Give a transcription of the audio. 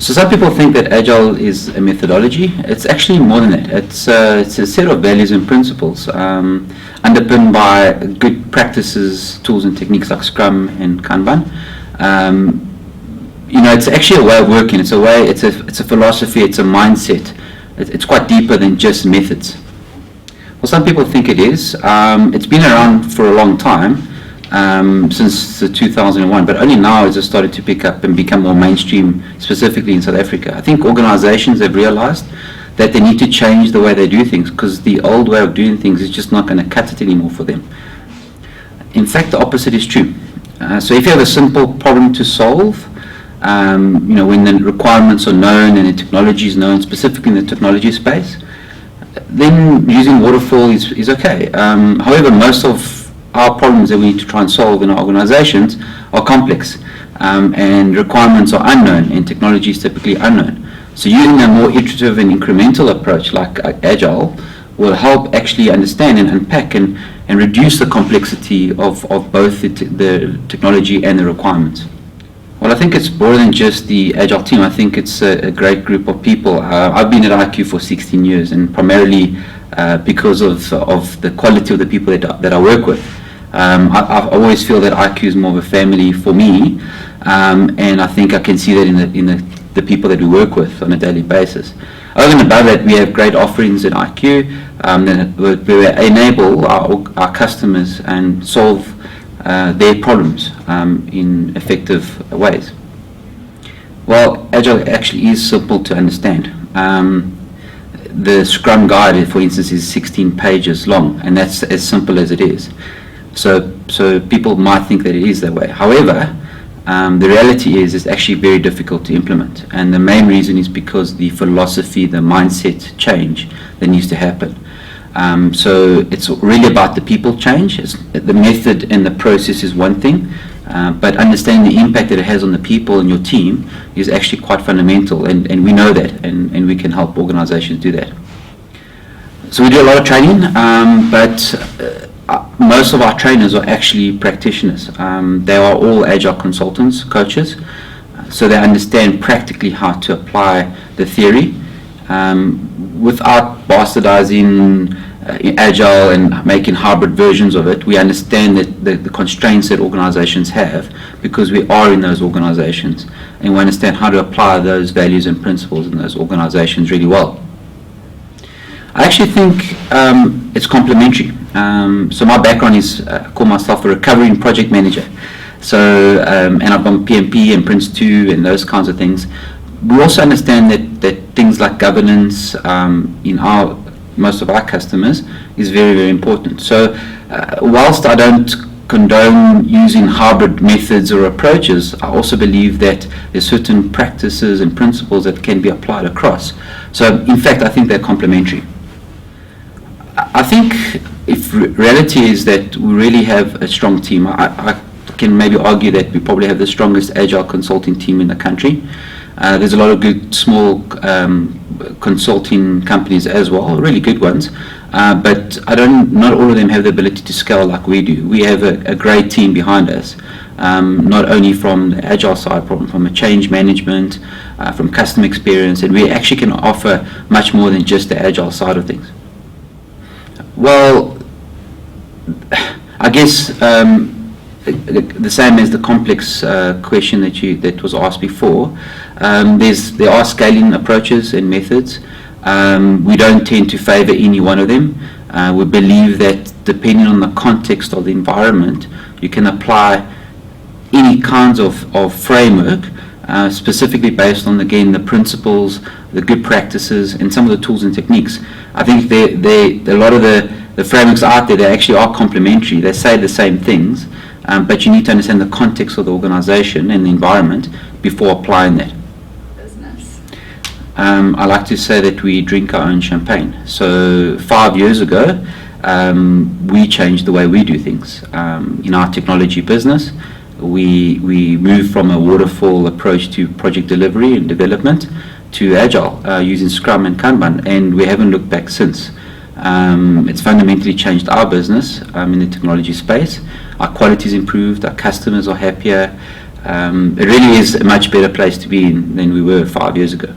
So some people think that Agile is a methodology. It's actually more than that. It's a set of values and principles underpinned by good practices, tools and techniques like Scrum and Kanban. It's actually a way of working. It's a philosophy. It's a mindset. It's quite deeper than just methods. Well, some people think it is. It's been around for a long time. Since 2001, but only now has it started to pick up and become more mainstream, specifically in South Africa. I think organizations have realized that they need to change the way they do things, because the old way of doing things is just not going to cut it anymore for them. In fact, the opposite is true. So if you have a simple problem to solve, when the requirements are known and the technology is known, specifically in the technology space, then using waterfall is okay. However, most of our problems that we need to try and solve in our organizations are complex, and requirements are unknown and technology is typically unknown. So using a more iterative and incremental approach like Agile will help actually understand and unpack and reduce the complexity of both the technology and the requirements. Well, I think it's more than just the Agile team. I think it's a great group of people. I've been at IQ for 16 years, and primarily because of the quality of the people that I work with. I always feel that IQ is more of a family for me, and I think I can see that in the people that we work with on a daily basis. Over and above that, we have great offerings at IQ that we enable our customers and solve their problems in effective ways. Well, Agile actually is simple to understand. The Scrum guide, for instance, is 16 pages long, and that's as simple as it is. So people might think that it is that way. However, the reality is it's actually very difficult to implement, and the main reason is because the philosophy, the mindset change that needs to happen. So it's really about the people change. The method and the process is one thing, but understanding the impact that it has on the people in your team is actually quite fundamental, and we know that, and we can help organizations do that. So we do a lot of training, but most of our trainers are actually practitioners. They are all Agile consultants, coaches, so they understand practically how to apply the theory without bastardizing Agile and making hybrid versions of it. We understand that the constraints that organizations have, because we are in those organizations, and we understand how to apply those values and principles in those organizations really well. I actually think it's complementary. So my background is, I call myself a recovering project manager. So, and I've done PMP and Prince 2 and those kinds of things. We also understand that things like governance in most of our customers is very, very important. So whilst I don't condone using hybrid methods or approaches, I also believe that there's certain practices and principles that can be applied across. So in fact, I think they're complementary. I think if reality is that we really have a strong team. I can maybe argue that we probably have the strongest Agile consulting team in the country. There's a lot of good small consulting companies as well, really good ones, but not all of them have the ability to scale like we do. We have a great team behind us, not only from the Agile side, from a change management, from customer experience, and we actually can offer much more than just the Agile side of things. Well, I guess the same as the complex question that was asked before. There are scaling approaches and methods. We don't tend to favor any one of them. We believe that depending on the context of the environment, you can apply any kinds of framework, specifically based on, again, the principles, the good practices, and some of the tools and techniques. I think a lot of the frameworks out there, they actually are complementary. They say the same things, but you need to understand the context of the organization and the environment before applying that. Business. I like to say that we drink our own champagne. So 5 years ago, we changed the way we do things. In our technology business, we moved from a waterfall approach to project delivery and development to Agile, using Scrum and Kanban, and we haven't looked back since. It's fundamentally changed our business in the technology space. Our quality's improved, our customers are happier, it really is a much better place to be in than we were 5 years ago.